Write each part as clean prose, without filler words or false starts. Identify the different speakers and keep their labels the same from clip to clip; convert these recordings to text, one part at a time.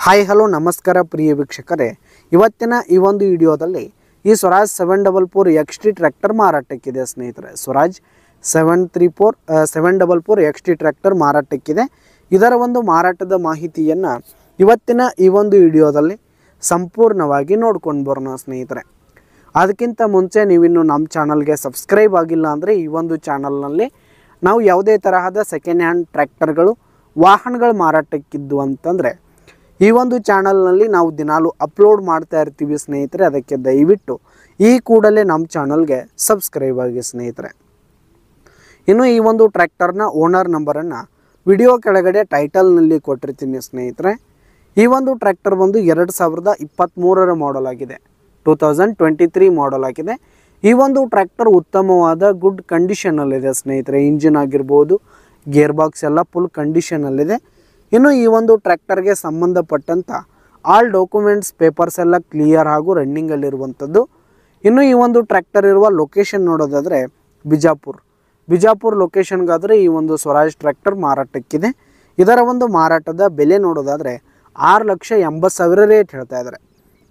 Speaker 1: Hi hello ನಮಸ್ಕಾರ ಪ್ರಿಯ ವೀಕ್ಷಕರೇ, ಇವತ್ತಿನ ಈ ಒಂದು ವಿಡಿಯೋದಲ್ಲಿ ಈ ಸ್ವರಾಜ್ 744 XT ಟ್ರ್ಯಾಕ್ಟರ್ ಮಾರಾಟಕ್ಕಿದೆ ಸ್ನೇಹಿತರೆ. ಸ್ವರಾಜ್ 744 XT ಟ್ರ್ಯಾಕ್ಟರ್ ಮಾರಾಟಕ್ಕಿದೆ. ಇದರ ಒಂದು ಮಾರಾಟದ ಮಾಹಿತಿಯನ್ನು ಇವತ್ತಿನ ಈ ಒಂದು ವಿಡಿಯೋದಲ್ಲಿ ಸಂಪೂರ್ಣವಾಗಿ ನೋಡ್ಕೊಂಡು ಬರೋಣ ಸ್ನೇಹಿತರೆ. ಅದಕ್ಕಿಂತ ಮುಂಚೆ ನೀವಿನ್ನು ನಮ್ಮ ಚಾನಲ್ಗೆ ಸಬ್ಸ್ಕ್ರೈಬ್ ಆಗಿಲ್ಲ ಅಂದರೆ ಈ ಒಂದು ಚಾನಲ್ನಲ್ಲಿ ನಾವು ಯಾವುದೇ ತರಹದ ಸೆಕೆಂಡ್ ಹ್ಯಾಂಡ್ ಟ್ರ್ಯಾಕ್ಟರ್ಗಳು ವಾಹನಗಳು ಮಾರಾಟಕ್ಕಿದ್ದು ಅಂತಂದರೆ ಈ ಒಂದು ಚಾನಲ್ನಲ್ಲಿ ನಾವು ದಿನಾಲು ಅಪ್ಲೋಡ್ ಮಾಡ್ತಾ ಇರ್ತೀವಿ ಸ್ನೇಹಿತರೆ. ಅದಕ್ಕೆ ದಯವಿಟ್ಟು ಈ ಕೂಡಲೇ ನಮ್ಮ ಚಾನಲ್ಗೆ ಸಬ್ಸ್ಕ್ರೈಬ್ ಆಗಿ ಸ್ನೇಹಿತರೆ. ಇನ್ನು ಈ ಒಂದು ಟ್ರ್ಯಾಕ್ಟರ್ನ ಓನರ್ ನಂಬರನ್ನು ವಿಡಿಯೋ ಕೆಳಗಡೆ ಟೈಟಲ್ನಲ್ಲಿ ಕೊಟ್ಟಿರ್ತೀನಿ ಸ್ನೇಹಿತರೆ. ಈ ಒಂದು ಟ್ರ್ಯಾಕ್ಟರ್ ಬಂದು 2023 ಮಾಡೆಲ್ ಆಗಿದೆ, 2023 ಮಾಡೆಲ್ ಆಗಿದೆ. ಈ ಒಂದು ಟ್ರ್ಯಾಕ್ಟರ್ ಉತ್ತಮವಾದ ಗುಡ್ ಕಂಡೀಷನಲ್ಲಿದೆ ಸ್ನೇಹಿತರೆ. ಇಂಜಿನ್ ಆಗಿರ್ಬೋದು, ಗೇರ್ ಬಾಕ್ಸ್ ಎಲ್ಲ ಫುಲ್ ಕಂಡೀಷನಲ್ಲಿದೆ. ಇನ್ನು ಈ ಒಂದು ಟ್ರ್ಯಾಕ್ಟರ್ಗೆ ಸಂಬಂಧಪಟ್ಟಂಥ ಆಲ್ ಡಾಕ್ಯುಮೆಂಟ್ಸ್ ಪೇಪರ್ಸ್ ಎಲ್ಲ ಕ್ಲಿಯರ್ ಹಾಗೂ ರನ್ನಿಂಗಲ್ಲಿರುವಂಥದ್ದು. ಇನ್ನು ಈ ಒಂದು ಟ್ರ್ಯಾಕ್ಟರ್ ಇರುವ ಲೊಕೇಶನ್ ನೋಡೋದಾದರೆ ಬಿಜಾಪುರ್ ಲೊಕೇಶನ್ಗಾದರೆ ಈ ಒಂದು ಸ್ವರಾಜ್ ಟ್ರ್ಯಾಕ್ಟರ್ ಮಾರಾಟಕ್ಕಿದೆ. ಇದರ ಒಂದು ಮಾರಾಟದ ಬೆಲೆ ನೋಡೋದಾದರೆ 6,80,000 ರೇಟ್ ಹೇಳ್ತಾ ಇದ್ದಾರೆ.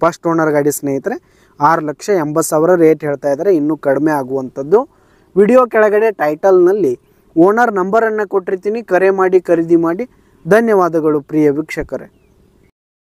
Speaker 1: ಫಸ್ಟ್ ಓನರ್ ಗಾಡಿ ಸ್ನೇಹಿತರೆ, 6,80,000 ರೇಟ್ ಹೇಳ್ತಾ ಇದ್ದಾರೆ. ಇನ್ನೂ ಕಡಿಮೆ ಆಗುವಂಥದ್ದು. ವಿಡಿಯೋ ಕೆಳಗಡೆ ಟೈಟಲ್ನಲ್ಲಿ ಓನರ್ ನಂಬರನ್ನು ಕೊಟ್ಟಿರ್ತೀನಿ, ಕರೆ ಮಾಡಿ ಖರೀದಿ ಮಾಡಿ. ಧನ್ಯವಾದಗಳು ಪ್ರಿಯ ವೀಕ್ಷಕರೇ.